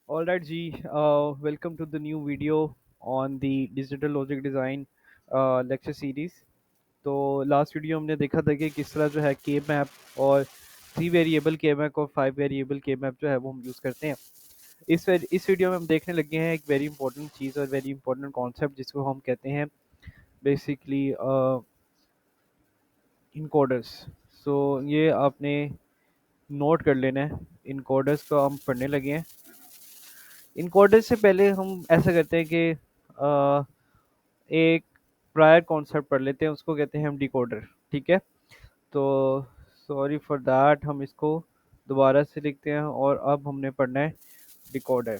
All right, G. Welcome to the new video on the digital logic design lecture series. तो last video हमने देखा था कि किस तरह जो है के मैप और 3 वेरिएबल के मैप और 5 वेरिएबल के मैप जो है वो हम यूज़ करते हैं। इस वीडियो में हम देखने लगे हैं एक वेरी इंपॉर्टेंट चीज़ और वेरी इंपॉर्टेंट कॉन्सेप्ट जिसको हम कहते हैं बेसिकली इनकोडर्स। सो ये आपने नोट कर लेना है। इनकोडर्स को हम पढ़ने लगे हैं। इनकोडर्स से पहले हम ऐसा करते हैं कि एक प्रायर कॉन्सेप्ट पढ़ लेते हैं, उसको कहते हैं हम डिकोडर। ठीक है, तो सॉरी फॉर दैट, हम इसको दोबारा से लिखते हैं और अब हमने पढ़ना है डिकोडर।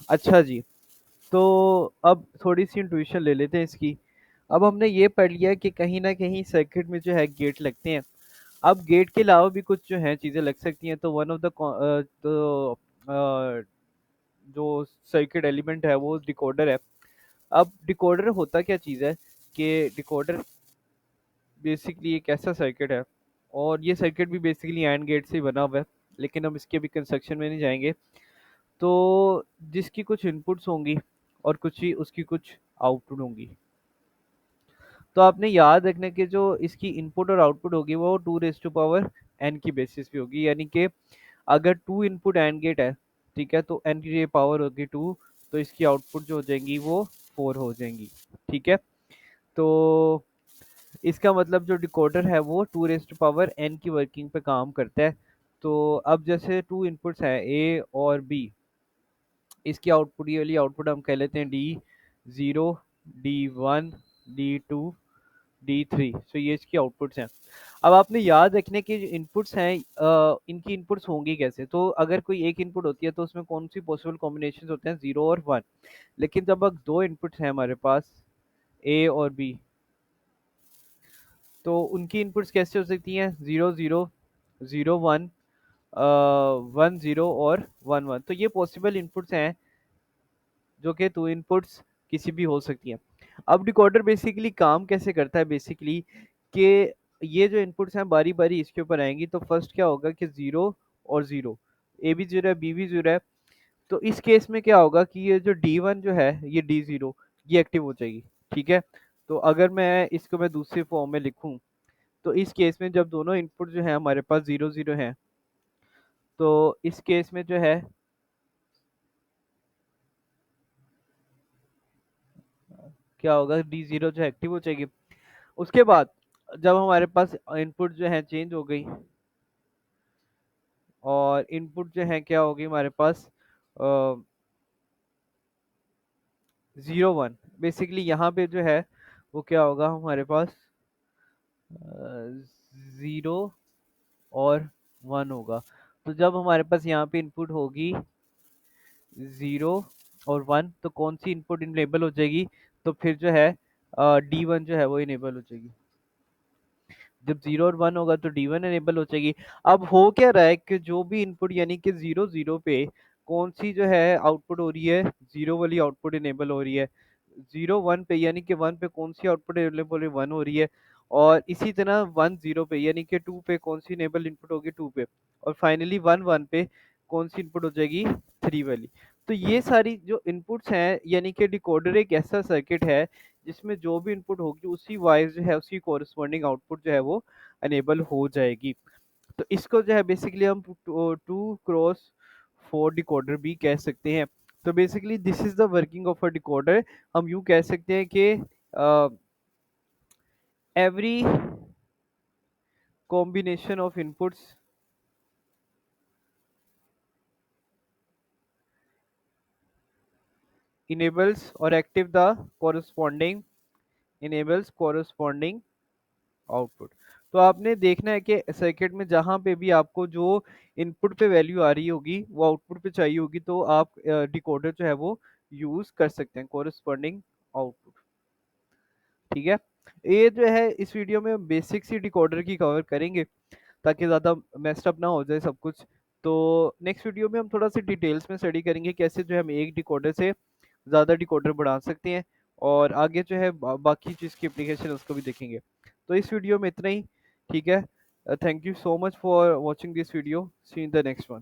अच्छा जी, तो अब थोड़ी सी इंट्यूशन ले लेते हैं इसकी। अब हमने ये पढ़ लिया कि कहीं ना कहीं सर्किट में जो है गेट लगते हैं। अब गेट के अलावा भी कुछ जो है चीज़ें लग सकती हैं, तो वन ऑफ द जो सर्किट एलिमेंट है वो डिकोडर है। अब डिकोडर होता क्या चीज़ है कि डिकोडर बेसिकली एक ऐसा सर्किट है, और ये सर्किट भी बेसिकली एंड गेट से ही बना हुआ है, लेकिन हम इसके अभी कंस्ट्रक्शन में नहीं जाएंगे। तो जिसकी कुछ इनपुट्स होंगी और कुछ ही उसकी कुछ आउटपुट होंगी। तो आपने याद रखना कि जो इसकी इनपुट और आउटपुट होगी वो 2 रेज़ टू पावर n की बेसिस पे होगी, यानी कि अगर 2 इनपुट एंड गेट है, ठीक है, तो n की ये पावर होगी 2, तो इसकी आउटपुट जो हो जाएंगी वो 4 हो जाएंगी। ठीक है, तो इसका मतलब जो डिकोडर है वो 2 रेज़ टू पावर n की वर्किंग पे काम करता है। तो अब जैसे 2 इनपुट्स हैं a और b, इसकी आउटपुट, ये वाली आउटपुट हम कह लेते हैं D0, D1, D2, D3। सो ये इसकी आउटपुट्स हैं। अब आपने याद रखने के जो इनपुट्स हैं, इनकी इनपुट्स होंगी कैसे। तो अगर कोई एक इनपुट होती है तो उसमें कौन सी पॉसिबल कॉम्बिनेशन होते हैं, 0 और 1। लेकिन जब अब 2 इनपुट्स हैं हमारे पास, A और B, तो उनकी इनपुट्स कैसे हो सकती हैं, 0 0, 0 1, 1 0 और 1 1। तो ये पॉसिबल इनपुट्स हैं जो कि 2 इनपुट्स किसी भी हो सकती हैं। अब डिकोडर बेसिकली काम कैसे करता है, बेसिकली कि ये जो इनपुट्स हैं बारी बारी इसके ऊपर आएंगी। तो फर्स्ट क्या होगा कि 0 और 0, ए भी 0 है, बी भी 0 है। तो इस केस में क्या होगा कि ये जो D1 जो है, ये D0 ये एक्टिव हो जाएगी। ठीक है, तो अगर मैं इसको मैं दूसरे फॉर्म में लिखूं, तो इस केस में जब दोनों इनपुट जो है हमारे पास 0 0 हैं, तो इस केस में जो है क्या होगा, D0 जो है एक्टिव हो जाएगी। उसके बाद जब हमारे पास इनपुट जो है चेंज हो गई और इनपुट जो है क्या होगी हमारे पास 0 1, बेसिकली यहाँ पे जो है वो क्या होगा हमारे पास 0 और 1 होगा। तो जब हमारे पास यहाँ पे इनपुट होगी 0 और 1, तो कौन सी इनपुट इनेबल हो जाएगी, तो फिर जो है D1 जो है वो इनेबल हो जाएगी। जब 0 और 1 होगा तो D1 एनेबल हो जाएगी। अब हो क्या रहा है कि जो भी इनपुट यानी कि 0 0 पे कौन सी जो है आउटपुट हो रही है, 0 वाली आउटपुट इनेबल हो रही है। 0 1 पे यानी कि 1 पे कौन सी आउटपुट अवेलेबल है, 1 हो रही है। और इसी तरह 1 0 पे यानी कि 2 पे कौन सी इनेबल इनपुट होगी, 2 पे। और फाइनली 1 1 पे कौन सी इनपुट हो जाएगी, 3 वाली। तो ये सारी जो इनपुट्स हैं, यानी कि डिकोडर एक ऐसा सर्किट है जिसमें जो भी इनपुट होगी उसी वाइज जो है उसी कोरस्पॉन्डिंग आउटपुट जो है वो अनेबल हो जाएगी। तो इसको जो है बेसिकली हम 2 क्रॉस 4 डिकोडर भी कह सकते हैं। तो basically this is the working of a decoder. हम यूं कह सकते हैं कि every combination of inputs enables or active the corresponding enables corresponding output. तो आपने देखना है कि सर्किट में जहां पे भी आपको जो इनपुट पे वैल्यू आ रही होगी वो आउटपुट पे चाहिए होगी, तो आप डिकोडर जो है वो यूज कर सकते हैं, कोरस्पॉन्डिंग आउटपुट। ठीक है, ये जो है इस वीडियो में हम बेसिक सी डिकोडर की कवर करेंगे ताकि ज़्यादा मेस्ड अप ना हो जाए सब कुछ। तो नेक्स्ट वीडियो में हम थोड़ा सा डिटेल्स में स्टडी करेंगे कैसे जो है हम एक डिकोडर से ज़्यादा डिकोडर बढ़ा सकते हैं, और आगे जो है बाकी चीज़ की एप्लीकेशन उसको भी देखेंगे। तो इस वीडियो में इतना ही। ठीक है, thank you so much for watching this video, see in the next one.